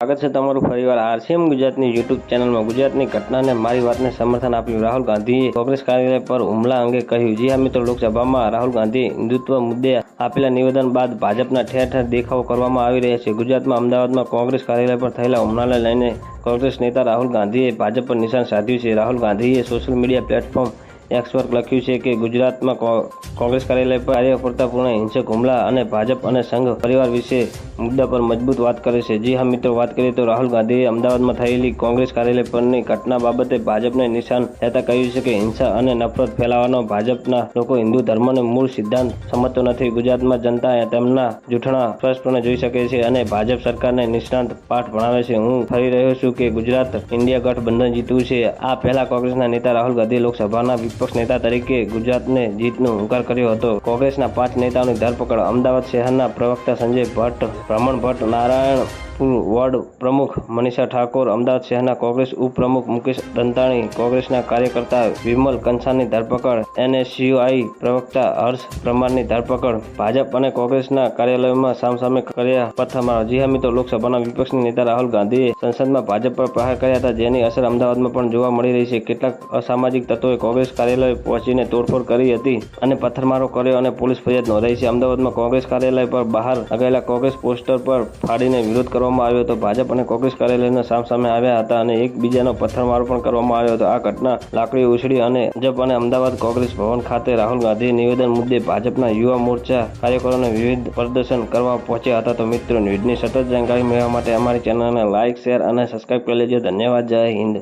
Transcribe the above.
સ્વાગત છે તમારું ફરીવાર આરસીએમ ગુજરાતની યુટ્યુબ ચેનલમાં। ગુજરાતની ઘટનાને મારી વાતને સમર્થન આપ્યું। રાહુલ ગાંધીએ કોંગ્રેસ કાર્યાલય પર હુમલા અંગે કહ્યું। જી હા મિત્રો, લોકસભામાં રાહુલ ગાંધીએ હિન્દુત્વ મુદ્દે આપેલા નિવેદન બાદ ભાજપના ઠેર ઠેર દેખાવો કરવામાં આવી રહ્યા છે। ગુજરાતમાં અમદાવાદમાં કોંગ્રેસ કાર્યાલય પર થયેલા હુમલાને લઈને કોંગ્રેસ નેતા રાહુલ ગાંધીએ ભાજપ પર નિશાન સાધ્યું છે। રાહુલ ગાંધીએ સોશિયલ મીડિયા પ્લેટફોર્મ એક્સ પર લખ્યું છે કે ગુજરાતમાં કોંગ્રેસ કાર્યાલય પર કાર્યકર્તાપૂર્ણ હિંસક હુમલા અને ભાજપ અને સંઘ પરિવાર વિશે મુદ્દા પર મજબૂત વાત કરે છે। જી હા મિત્રો, વાત કરીએ તો રાહુલ ગાંધીએ અમદાવાદમાં થયેલી કોંગ્રેસ કાર્યાલય પરની ઘટના બાબતે ભાજપને નિશાન લેતા કહ્યું છે કે હિંસા અને નફરત ફેલાવવાનો ભાજપના લોકો હિન્દુ ધર્મનો મૂળ સિદ્ધાંત સમજતો નથી। ગુજરાતમાં જનતા તેમના જૂઠાણા સ્પષ્ટપણે જોઈ શકે છે અને ભાજપ સરકારને નિષ્ણાંત પાઠ ભણાવે છે। હું ફરી રહ્યો છું કે ગુજરાત ઇન્ડિયા ગઠબંધન જીત્યું છે। આ પહેલા કોંગ્રેસના નેતા રાહુલ ગાંધીએ લોકસભાના વિપક્ષ નેતા તરીકે ગુજરાતને જીતનો હુંકાર કર્યો હતો। કોંગ્રેસના 5 નેતાઓની ધરપકડ। અમદાવાદ શહેરના પ્રવક્તા સંજય ભટ્ટ, રમણ ભટ્ટ, નારાયણપુર વોર્ડ પ્રમુખ મનીષા ઠાકોર, અમદાવાદ શહેરના કોંગ્રેસ ઉપપ્રમુખ મુકેશ દંતાણી, કોંગ્રેસના કાર્યકર્તા વિમલ કંસાની ધરપકડ, એનએસયુઆઈ પ્રવક્તા હર્ષ પરમારની ધરપકડ, ભાજપ અને કોંગ્રેસના કાર્યાલયોમાં સામસામે કર્યા પથ્થરમારો। જી હા મિત્રો, લોકસભાના વિપક્ષી નેતા રાહુલ ગાંધીએ સંસદમાં ભાજપ પર પ્રહાર કર્યા હતા, જેની અસર અમદાવાદમાં પણ જોવા મળી રહી છે। કેટલાક અસામાજિક તત્વોએ કોંગ્રેસ કાર્યાલય પહોંચીને તોડફોડ કરી હતી અને પથ્થરમારો કર્યો અને પોલીસ ફરિયાદ નોંધાઈ છે। અમદાવાદમાં કોંગ્રેસ કાર્યાલય પર બહાર લગાવેલા કોંગ્રેસ પોસ્ટર પર ફાડીને વિરોધ કરવામાં આવ્યો હતો। ભાજપ અને કોંગ્રેસ કાર્યાલયના સામસામે આવ્યા હતા અને એકબીજાનો પથ્થરમારો પણ કરવામાં આવ્યો હતો। આ ઘટના લાકડીઓ ઉછળી અને ભાજપ અને અમદાવાદ કોંગ્રેસ ભવન ખાતે રાહુલ ગાંધી નિવેદન મુદ્દે ભાજપના યુવા મોરચા કાર્યકરોને વિવિધ પ્રદર્શન કરવા પહોંચ્યા હતા। તો મિત્રો, ન્યૂઝની સતત જાણકારી મેળવવા માટે અમારી ચેનલને લાઇક, શેર અને સબસ્ક્રાઇબ કરી લેજો। ધન્યવાદ। જય હિન્દ।